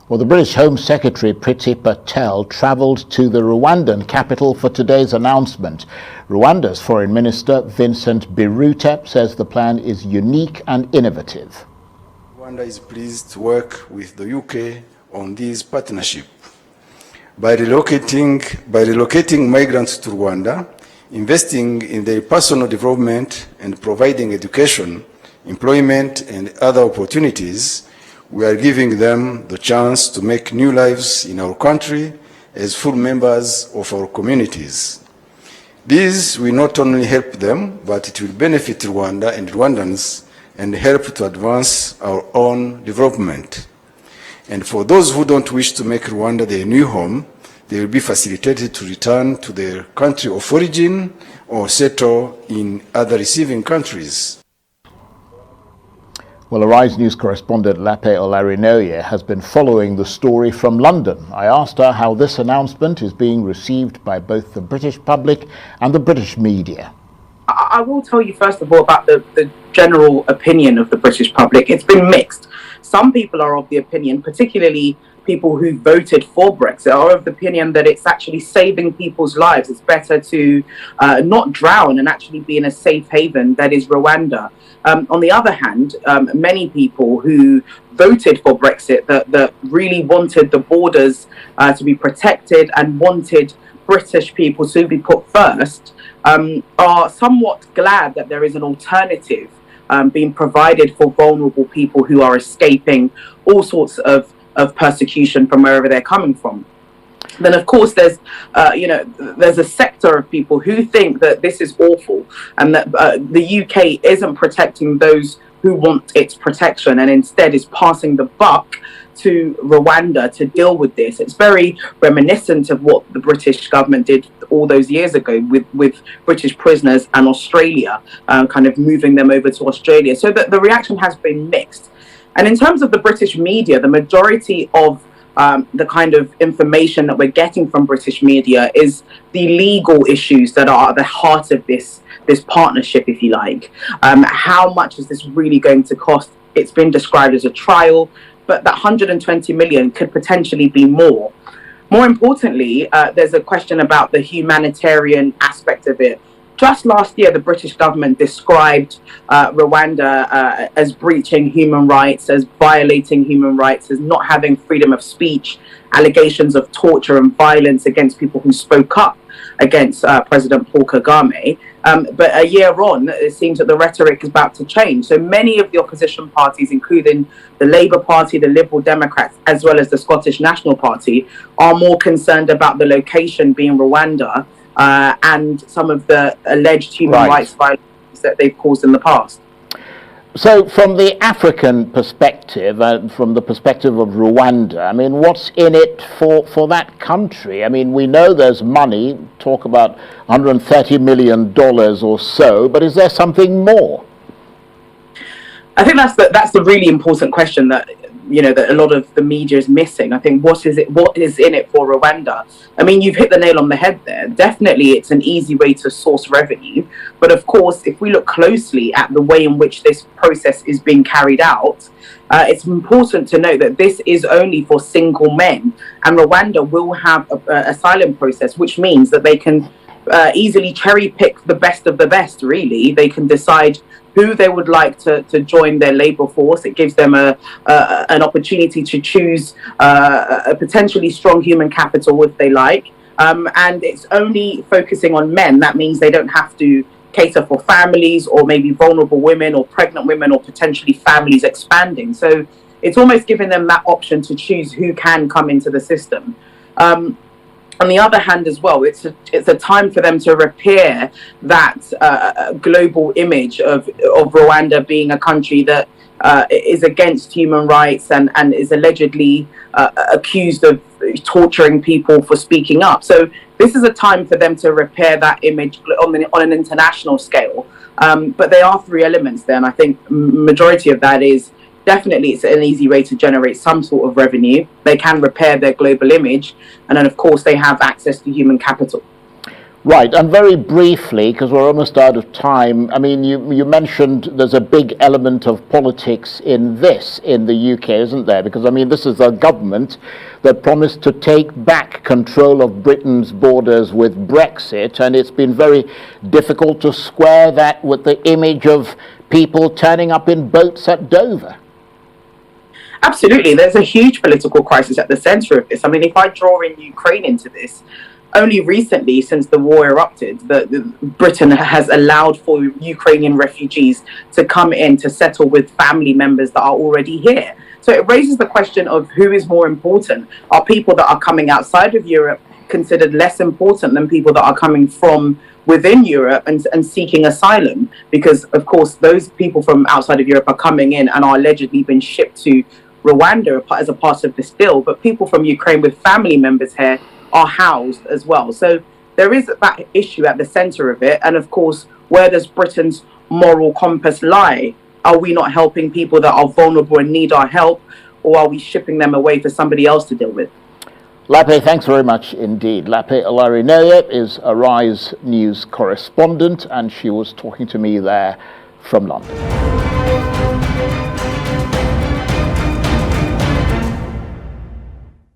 Well, the British Home Secretary Priti Patel travelled to the Rwandan capital for today's announcement. Rwanda's Foreign Minister Vincent Biruta says the plan is unique and innovative. Rwanda is pleased to work with the UK on this partnership. By relocating migrants to Rwanda, investing in their personal development and providing education, employment and other opportunities, we are giving them the chance to make new lives in our country as full members of our communities. This will not only help them, but it will benefit Rwanda and Rwandans and help to advance our own development. And for those who don't wish to make Rwanda their new home, they will be facilitated to return to their country of origin or settle in other receiving countries. Well, Arise News correspondent Lape Olarinoye has been following the story from London. I asked her how this announcement is being received by both the British public and the British media. I will tell you first of all about the general opinion of the British public. It's been mixed. Some people are of the opinion, particularly people who voted for Brexit, are of the opinion that it's actually saving people's lives. It's better to not drown and actually be in a safe haven that is Rwanda. On the other hand, many people who voted for Brexit that really wanted the borders to be protected and wanted British people to be put first are somewhat glad that there is an alternative being provided for vulnerable people who are escaping all sorts of persecution from wherever they're coming from. Then, of course, there's a sector of people who think that this is awful and that the UK isn't protecting those who want its protection and instead is passing the buck to Rwanda to deal with this. It's very reminiscent of what the British government did all those years ago with British prisoners and Australia, kind of moving them over to Australia. So the reaction has been mixed. And in terms of the British media, the majority of the kind of information that we're getting from British media is the legal issues that are at the heart of this partnership, if you like. How much is this really going to cost? It's been described as a trial, but that 120 million could potentially be more. More importantly, there's a question about the humanitarian aspect of it. Just last year, the British government described Rwanda as breaching human rights, as violating human rights, as not having freedom of speech, allegations of torture and violence against people who spoke up against President Paul Kagame. But a year on, it seems that the rhetoric is about to change. So many of the opposition parties, including the Labour Party, the Liberal Democrats, as well as the Scottish National Party, are more concerned about the location being Rwanda and some of the alleged human rights violations that they've caused in the past. So from the African perspective, from the perspective of Rwanda, I mean, what's in it for that country? I mean, we know there's money, talk about $130 million or so, but is there something more? I think that's the really important question that that a lot of the media is missing. I think what is in it for Rwanda? I mean, you've hit the nail on the head there. Definitely it's an easy way to source revenue, but of course if we look closely at the way in which this process is being carried out, it's important to note that this is only for single men, and Rwanda will have an asylum process, which means that they can easily cherry pick the best of the best. Really, they can decide who they would like to join their labour force. It gives them an opportunity to choose a potentially strong human capital if they like. And it's only focusing on men. That means they don't have to cater for families or maybe vulnerable women or pregnant women or potentially families expanding. So it's almost giving them that option to choose who can come into the system. On the other hand as well, it's a time for them to repair that global image of Rwanda being a country that is against human rights and is allegedly accused of torturing people for speaking up. So this is a time for them to repair that image on an international scale. But there are three elements there, and I think majority of that is definitely it's an easy way to generate some sort of revenue. They can repair their global image, and then of course they have access to human capital. Right, and very briefly, because we're almost out of time, I mean, you mentioned there's a big element of politics in this in the UK, isn't there? Because, I mean, this is a government that promised to take back control of Britain's borders with Brexit, and it's been very difficult to square that with the image of people turning up in boats at Dover. Absolutely, there's a huge political crisis at the centre of this. I mean, if I draw in Ukraine into this, only recently, since the war erupted, Britain has allowed for Ukrainian refugees to come in to settle with family members that are already here. So it raises the question of who is more important. Are people that are coming outside of Europe considered less important than people that are coming from within Europe and seeking asylum? Because, of course, those people from outside of Europe are coming in and are allegedly been shipped to Rwanda as a part of this deal. But people from Ukraine with family members here are housed as well. So there is that issue at the centre of it. And of course, where does Britain's moral compass lie? Are we not helping people that are vulnerable and need our help, or are we shipping them away for somebody else to deal with? Lape, thanks very much indeed. Lape Olarinoye is Arise News correspondent, and she was talking to me there from London.